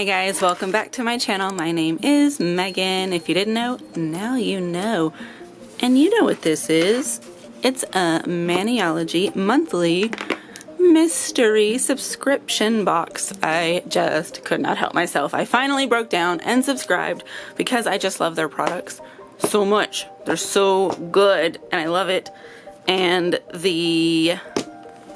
Hey guys, welcome back to my channel. My name is Megan. If you didn't know, now you know. And you know what this is. It's a Maniology monthly mystery subscription box. I just could not help myself. I finally broke down and subscribed because I just love their products so much. They're so good and I love it. And the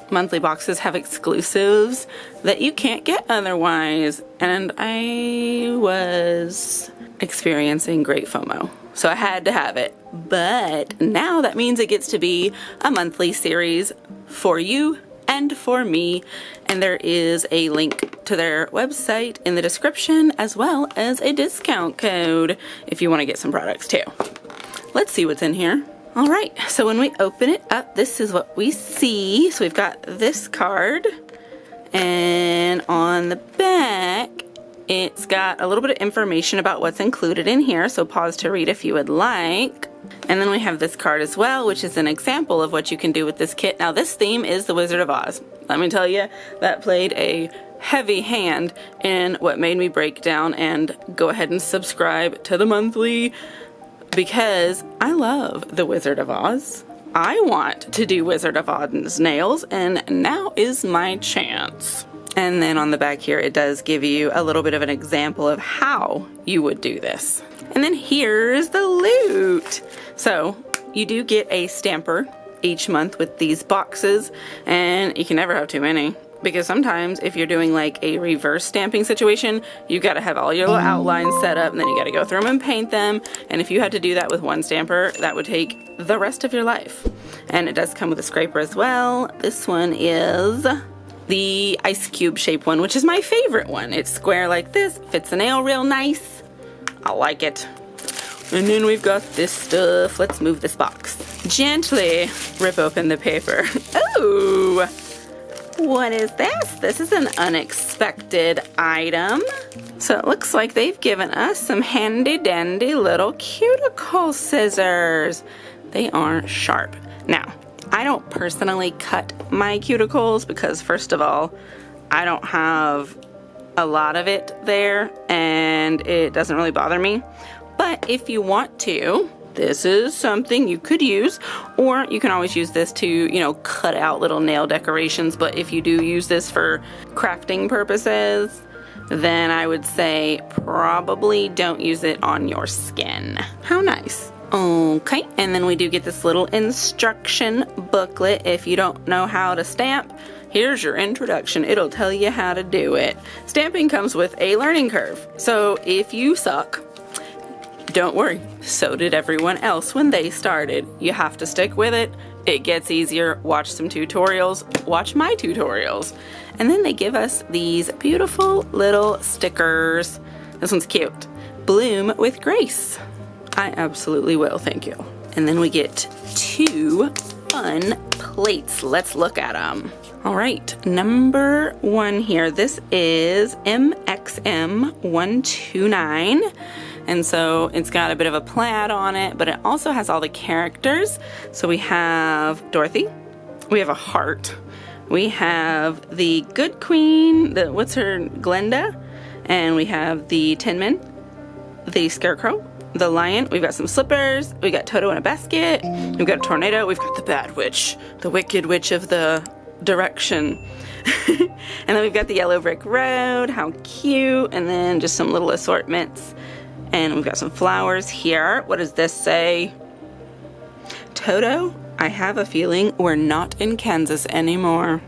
monthly boxes have exclusives that you can't get otherwise, and I was experiencing great FOMO, so I had to have it. But now that means it gets to be a monthly series for you and for me, and there is a link to their website in the description as well as a discount code if you want to get some products too. Let's see what's in here. Alright, so when we open it up, this is what we see. So we've got this card, and on the back, it's got a little bit of information about what's included in here, so pause to read if you would like. And then we have this card as well, which is an example of what you can do with this kit. Now this theme is the Wizard of Oz. Let me tell you, that played a heavy hand in what made me break down and go ahead and subscribe to the monthly, because I love the Wizard of Oz. I want to do Wizard of Oz's nails, and now is my chance. And then on the back here, it does give you a little bit of an example of how you would do this. And then here's the loot. So you do get a stamper each month with these boxes, and you can never have too many. Because sometimes if you're doing like a reverse stamping situation, you've got to have all your little outlines set up, and then you got to go through them and paint them. And if you had to do that with one stamper, that would take the rest of your life. And it does come with a scraper as well. This one is the ice cube shape one, which is my favorite one. It's square like this, fits the nail real nice. I like it. And then we've got this stuff. Let's move this box. Gently rip open the paper. Oh! What is this? This is an unexpected item. So it looks like they've given us some handy dandy little cuticle scissors. They are sharp. Now, I don't personally cut my cuticles because first of all, I don't have a lot of it there and it doesn't really bother me. But if you want to, this is something you could use, or you can always use this to, you know, cut out little nail decorations. But if you do use this for crafting purposes, then I would say probably don't use it on your skin. How nice. Okay, and then we do get this little instruction booklet. If you don't know how to stamp, here's your introduction. It'll tell you how to do it. Stamping comes with a learning curve. So if you suck, don't worry, so did everyone else when they started. You have to stick with it. It gets easier. Watch some tutorials. Watch my tutorials. And then they give us these beautiful little stickers. This one's cute. Bloom with grace. I absolutely will, thank you. And then we get 2 fun plates. Let's look at them. All right, number 1 here. This is MXM129. And so it's got a bit of a plaid on it, but it also has all the characters. So we have Dorothy, we have a heart, we have the Good Queen, what's her, Glenda, and we have the Tin Man, the Scarecrow, the Lion, we've got some slippers, we got Toto in a basket, we've got a tornado, we've got the Bad Witch, the Wicked Witch of the Direction. And then we've got the Yellow Brick Road, how cute, and then just some little assortments. And we've got some flowers here. What does this say? Toto, I have a feeling we're not in Kansas anymore.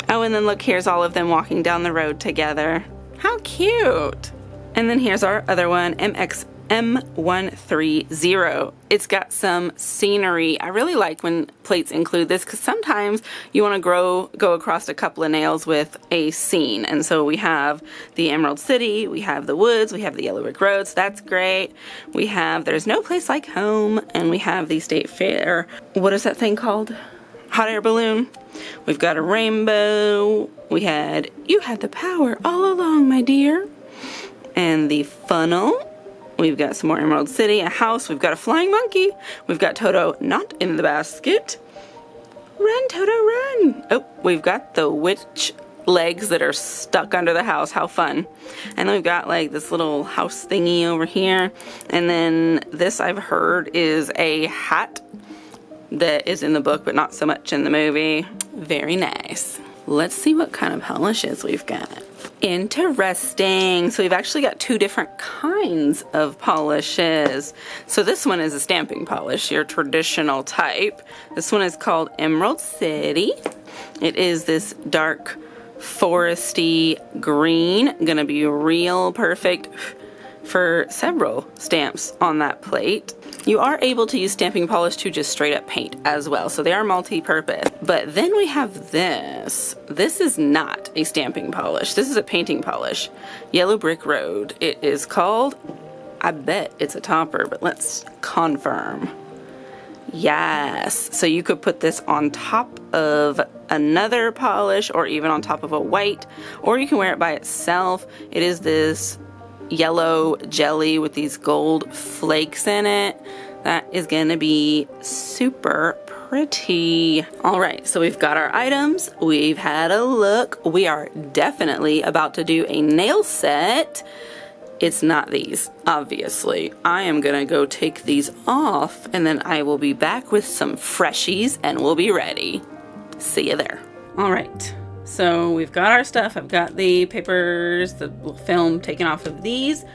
Oh, and then look, here's all of them walking down the road together. How cute. And then here's our other one, MXM130. It's got some scenery. I really like when plates include this because sometimes you want to go across a couple of nails with a scene. And so we have the Emerald City, we have the woods, we have the Yellow Brick Road, so that's great. We have There's No Place Like Home, and we have the State Fair. What is that thing called? Hot air balloon. We've got a rainbow. We had You Had the Power All Along, My Dear. And the funnel. We've got some more Emerald City, a house, we've got a flying monkey, we've got Toto not in the basket. Run, Toto, run! Oh, we've got the witch legs that are stuck under the house. How fun. And then we've got like this little house thingy over here. And then this, I've heard, is a hat that is in the book, but not so much in the movie. Very nice. Let's see what kind of polishes we've got. Interesting. So we've actually got two different kinds of polishes. So this one is a stamping polish, your traditional type. This one is called Emerald City. It is this dark foresty green. Gonna be real perfect for several stamps on that plate. You are able to use stamping polish to just straight up paint as well, so they are multi-purpose. But then we have this. This is not a stamping polish. This is a painting polish. Yellow Brick Road. It is called, I bet it's a topper, but let's confirm. Yes, so you could put this on top of another polish or even on top of a white, or you can wear it by itself. It is this yellow jelly with these gold flakes in it. That is gonna be super pretty. All right, so we've got our items, we've had a look. We are definitely about to do a nail set. It's not these, obviously. I am gonna go take these off and then I will be back with some freshies and we'll be ready. See you there. All right. So we've got our stuff. I've got the papers, the film taken off of these.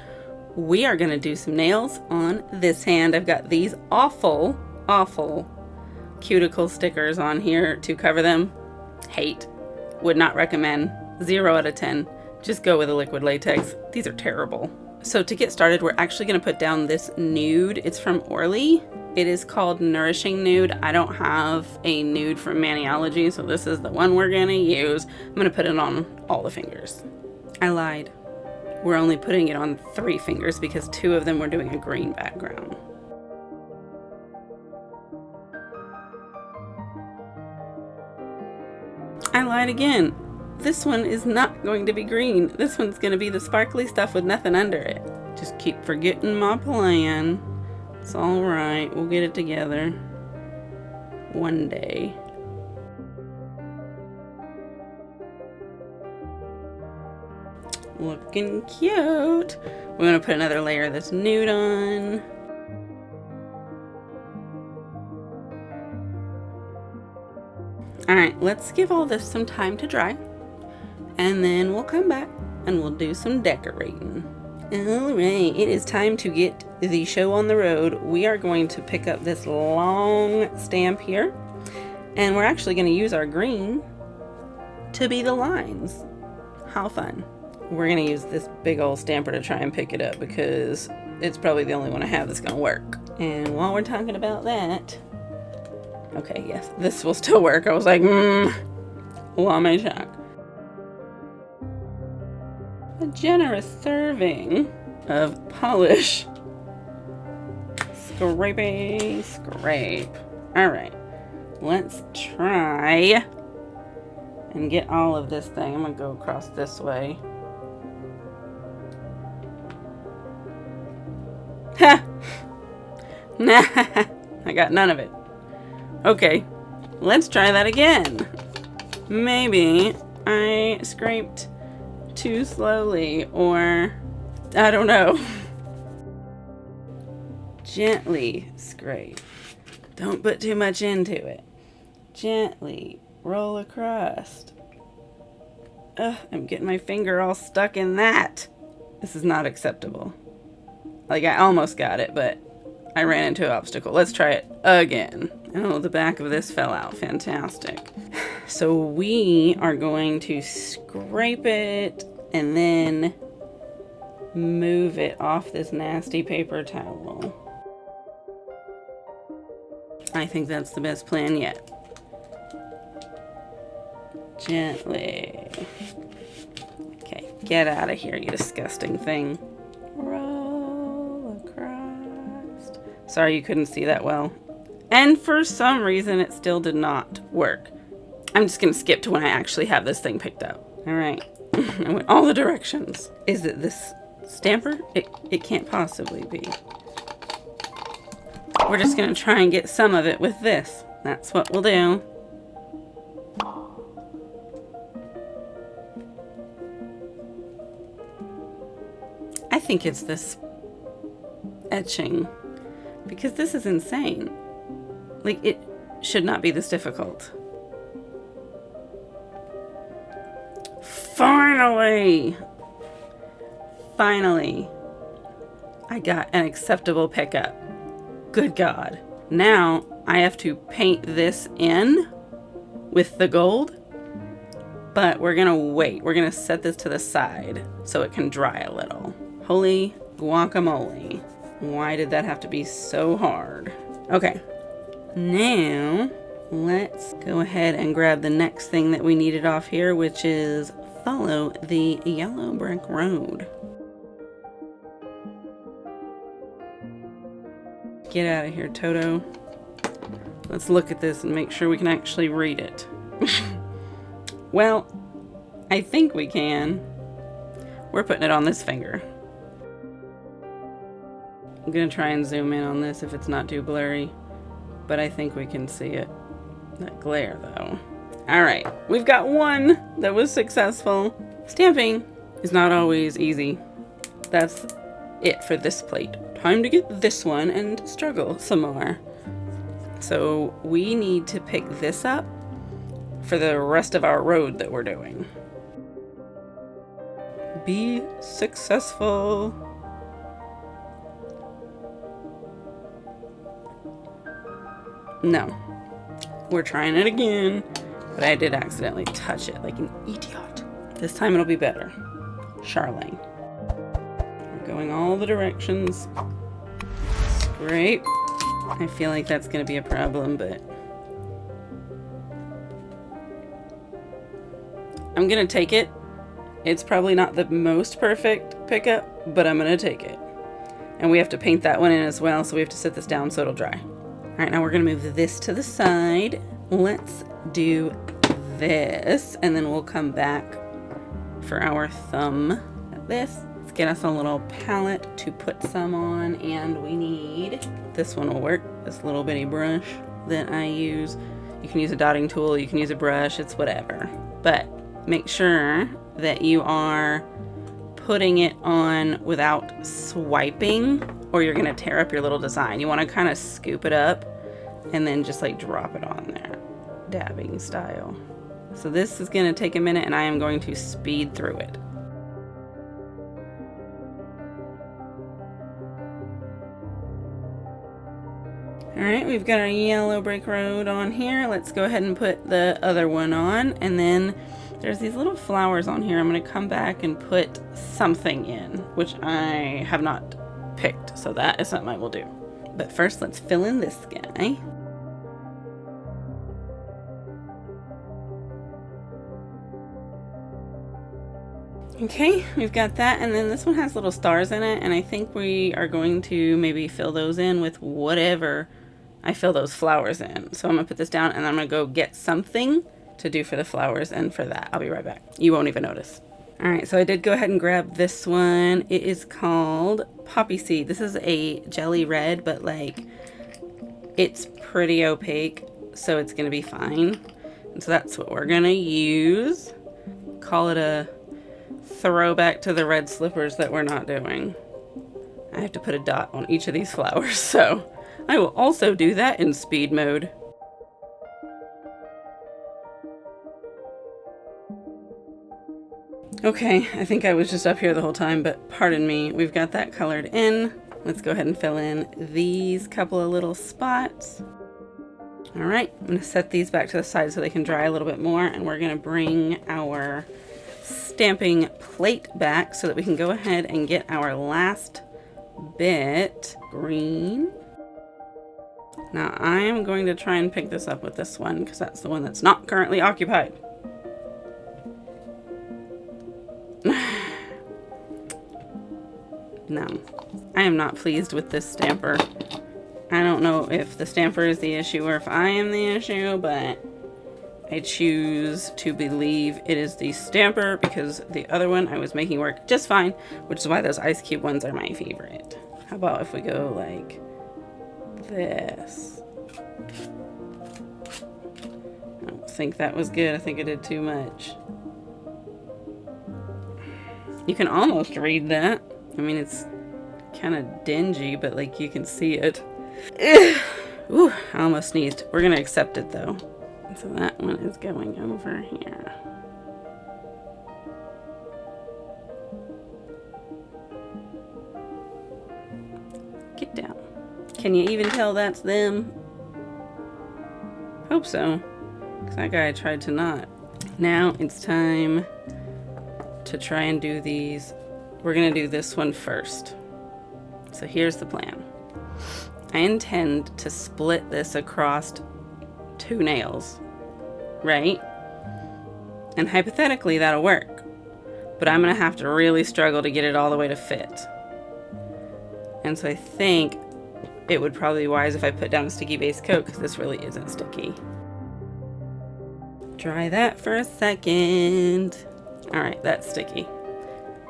We are going to do some nails on this hand. I've got these awful cuticle stickers on here to cover them. Hate. Would not recommend. 0 out of 10. Just go with a liquid latex. These are terrible. So to get started, we're actually going to put down this nude. It's from Orly. It is called Nourishing Nude. I don't have a nude from Maniology, so this is the one we're gonna use. I'm gonna put it on all the fingers. I lied. We're only putting it on 3 fingers because 2 of them we're doing a green background. I lied again. This one is not going to be green. This one's gonna be the sparkly stuff with nothing under it. Just keep forgetting my plan. It's all right. We'll get it together one day. Looking cute. We're going to put another layer of this nude on. All right, let's give all this some time to dry. And then we'll come back and we'll do some decorating. All right, it is time to get the show on the road. We are going to pick up this long stamp here, and we're actually going to use our green to be the lines. How fun. We're going to use this big old stamper to try and pick it up because it's probably the only one I have that's going to work. And while we're talking about that, okay, yes, this will still work. I was like, Lame shock. A generous serving of polish. Scrapey, scrape. All right, let's try and get all of this thing. I'm gonna go across this way. Ha! Nah, I got none of it. Okay, let's try that again. Maybe I scraped too slowly, or I don't know. Gently scrape. Don't put too much into it. Gently roll across. Ugh, I'm getting my finger all stuck in that. This is not acceptable. Like, I almost got it, but I ran into an obstacle. Let's try it again. Oh, the back of this fell out. Fantastic. So we are going to scrape it and then move it off this nasty paper towel. I think that's the best plan yet. Gently. Okay, get out of here, you disgusting thing. Roll across. Sorry you couldn't see that well. And for some reason it still did not work. I'm just gonna skip to when I actually have this thing picked up. All right, I went all the directions. Is it this stamper? It can't possibly be. We're just gonna try and get some of it with this. That's what we'll do. I think it's this etching, because this is insane. Like, it should not be this difficult. Finally! Finally, I got an acceptable pickup. Good God. Now I have to paint this in with the gold, but we're gonna wait. We're gonna set this to the side so it can dry a little. Holy guacamole. Why did that have to be so hard? Okay, now let's go ahead and grab the next thing that we needed off here, which is follow the yellow brick road. Get out of here, Toto. Let's look at this and make sure we can actually read it. Well, I think we can. We're putting it on this finger. I'm gonna try and zoom in on this if it's not too blurry, but I think we can see it. That glare, though. All right, we've got one that was successful. Stamping is not always easy. That's it for this plate. Time to get this one and struggle some more. So we need to pick this up for the rest of our road that we're doing. Be successful. No, we're trying it again, but I did accidentally touch it like an idiot. This time it'll be better. Charlene. We're going all the directions. Scrape. I feel like that's gonna be a problem, but I'm gonna take it. It's probably not the most perfect pickup, but I'm gonna take it. And we have to paint that one in as well, so we have to set this down so it'll dry. All right, now we're gonna move this to the side. Let's do this, and then we'll come back for our thumb at this. Let's get us a little palette to put some on, and we need, this one will work, this little bitty brush that I use. You can use a dotting tool, you can use a brush, it's whatever. But make sure that you are putting it on without swiping, or you're gonna tear up your little design. You wanna kind of scoop it up and then just like drop it on there, dabbing style. So this is gonna take a minute, and I am going to speed through it. All right, we've got our yellow brick road on here. Let's go ahead and put the other one on, and then there's these little flowers on here. I'm gonna come back and put something in, which I have not picked, so that is something I will do. But first, let's fill in this guy. Okay, we've got that, and then this one has little stars in it, and I think we are going to maybe fill those in with whatever I fill those flowers in. So I'm gonna put this down, and I'm gonna go get something to do for the flowers and for that. I'll be right back. You won't even notice. All right, so I did go ahead and grab this one. It is called Poppy Seed. This is a jelly red, but like it's pretty opaque, so it's gonna be fine. And so that's what we're gonna use. Call it a throwback to the red slippers that we're not doing. I have to put a dot on each of these flowers, so I will also do that in speed mode. Okay, I think I was just up here the whole time, but pardon me. We've got that colored in. Let's go ahead and fill in these couple of little spots. All right, I'm gonna set these back to the side so they can dry a little bit more, and we're gonna bring our stamping plate back so that we can go ahead and get our last bit green. Now I am going to try and pick this up with this one because that's the one that's not currently occupied. No, I am not pleased with this stamper. I don't know if the stamper is the issue or if I am the issue, but I choose to believe it is the stamper because the other one I was making work just fine, which is why those ice cube ones are my favorite. How about if we go like this? I don't think that was good. I think I did too much. You can almost read that. I mean, it's kind of dingy, but like you can see it. Ooh, I almost sneezed. We're gonna accept it though. So that one is going over here. Get down. Can you even tell that's them? Hope so, because that guy tried to not. Now it's time to try and do these. We're gonna do this one first. So here's the plan. I intend to split this across 2 nails, right? And hypothetically that'll work, but I'm gonna have to really struggle to get it all the way to fit. And so I think it would probably be wise if I put down a sticky base coat, because this really isn't sticky. Dry that for a second. All right, that's sticky.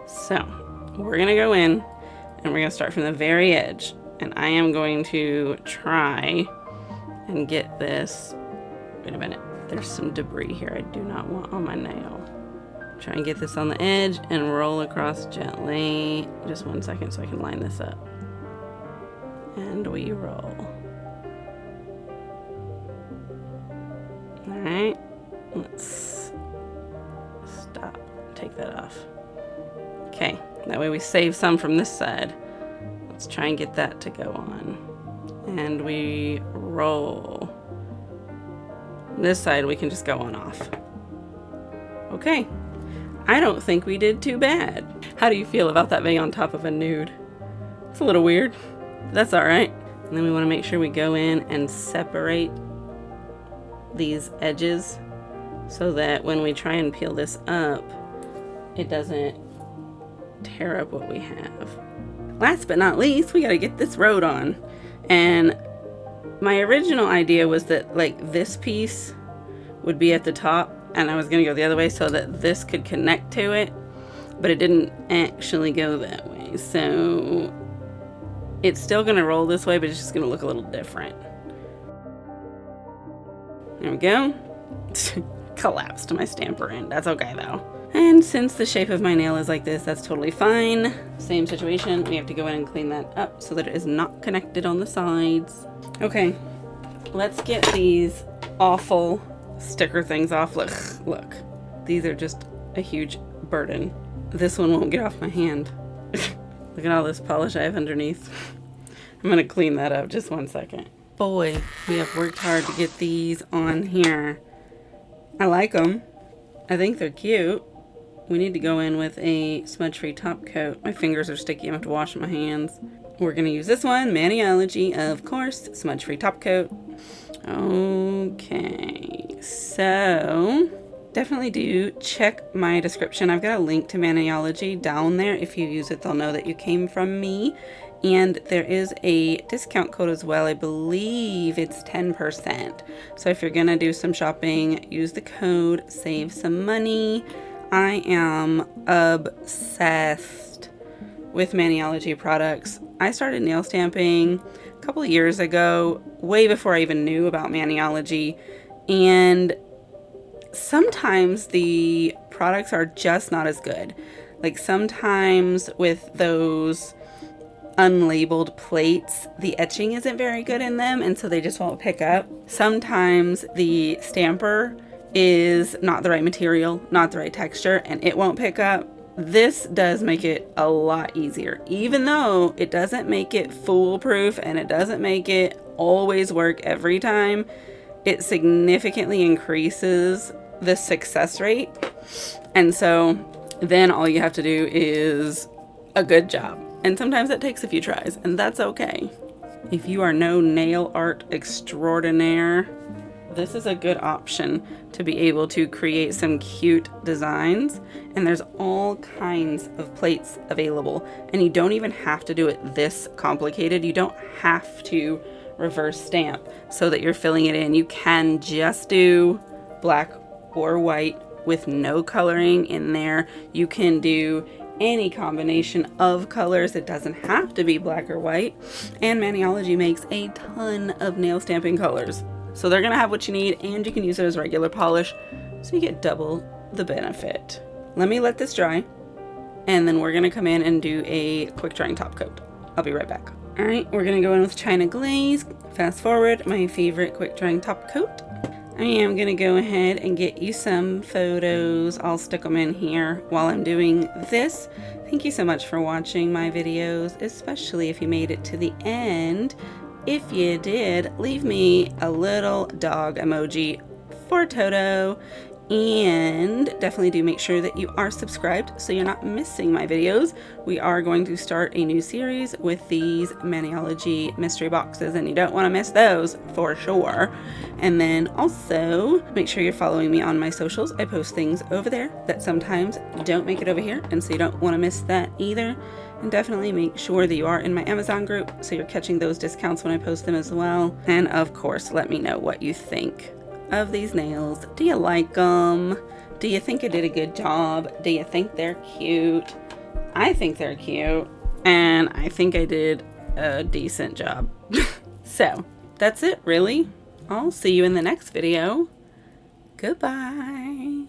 So we're gonna go in and we're gonna start from the very edge. And I am going to try and get this. Wait a minute, there's some debris here I do not want on my nail. Try and get this on the edge and roll across gently. Just 1 second so I can line this up. And we roll. All right, let's stop, take that off. Okay, that way we save some from this side. Let's try and get that to go on. And we roll. This side we can just go on off. Okay, I don't think we did too bad. How do you feel about that being on top of a nude? It's a little weird, but that's all right. And then we want to make sure we go in and separate these edges so that when we try and peel this up, it doesn't tear up what we have. Last but not least, we got to get this road on. And my original idea was that like this piece would be at the top and I was going to go the other way so that this could connect to it, but it didn't actually go that way. So it's still going to roll this way, but it's just going to look a little different. There we go. Collapsed my stamper end. That's okay though. And since the shape of my nail is like this, that's totally fine. Same situation, we have to go in and clean that up so that it is not connected on the sides. Okay, let's get these awful sticker things off. Look, these are just a huge burden. This one won't get off my hand. Look at all this polish I have underneath. I'm gonna clean that up, just 1 second. Boy, we have worked hard to get these on here. I like them. I think they're cute. We need to go in with a smudge-free top coat. My fingers are sticky, I have to wash my hands. We're gonna use this one, Maniology, of course, smudge-free top coat. Okay, so definitely do check my description. I've got a link to Maniology down there. If you use it, they'll know that you came from me. And there is a discount code as well. I believe it's 10%. So if you're gonna do some shopping, use the code, save some money. I am obsessed with Maniology products. I started nail stamping a couple of years ago, way before I even knew about Maniology. And sometimes the products are just not as good. Like sometimes with those unlabeled plates, the etching isn't very good in them, and so they just won't pick up. Sometimes the stamper is not the right material, not the right texture, and it won't pick up. This does make it a lot easier, even though it doesn't make it foolproof and it doesn't make it always work every time. It significantly increases the success rate, and so then all you have to do is a good job. And sometimes that takes a few tries, and that's okay. If you are no nail art extraordinaire, this is a good option to be able to create some cute designs. And there's all kinds of plates available, and you don't even have to do it this complicated. You don't have to reverse stamp so that you're filling it in. You can just do black or white with no coloring in there. You can do any combination of colors. It doesn't have to be black or white. And Maniology makes a ton of nail stamping colors. So they're gonna have what you need, and you can use it as regular polish, so you get double the benefit. Let me let this dry, and then we're gonna come in and do a quick drying top coat. I'll be right back. All right, we're gonna go in with China Glaze. Fast forward, my favorite quick drying top coat. I am gonna go ahead and get you some photos. I'll stick them in here while I'm doing this. Thank you so much for watching my videos, especially if you made it to the end. If you did, leave me a little dog emoji for Toto, and definitely do make sure that you are subscribed so you're not missing my videos. We are going to start a new series with these Maniology mystery boxes, and you don't want to miss those for sure. And then also make sure you're following me on my socials. I post things over there that sometimes don't make it over here, and so you don't want to miss that either. And definitely make sure that you are in my Amazon group so you're catching those discounts when I post them as well. And of course, let me know what you think of these nails. Do you like them? Do you think I did a good job? Do you think they're cute? I think they're cute, and I think I did a decent job. So that's it, really. I'll see you in the next video. Goodbye.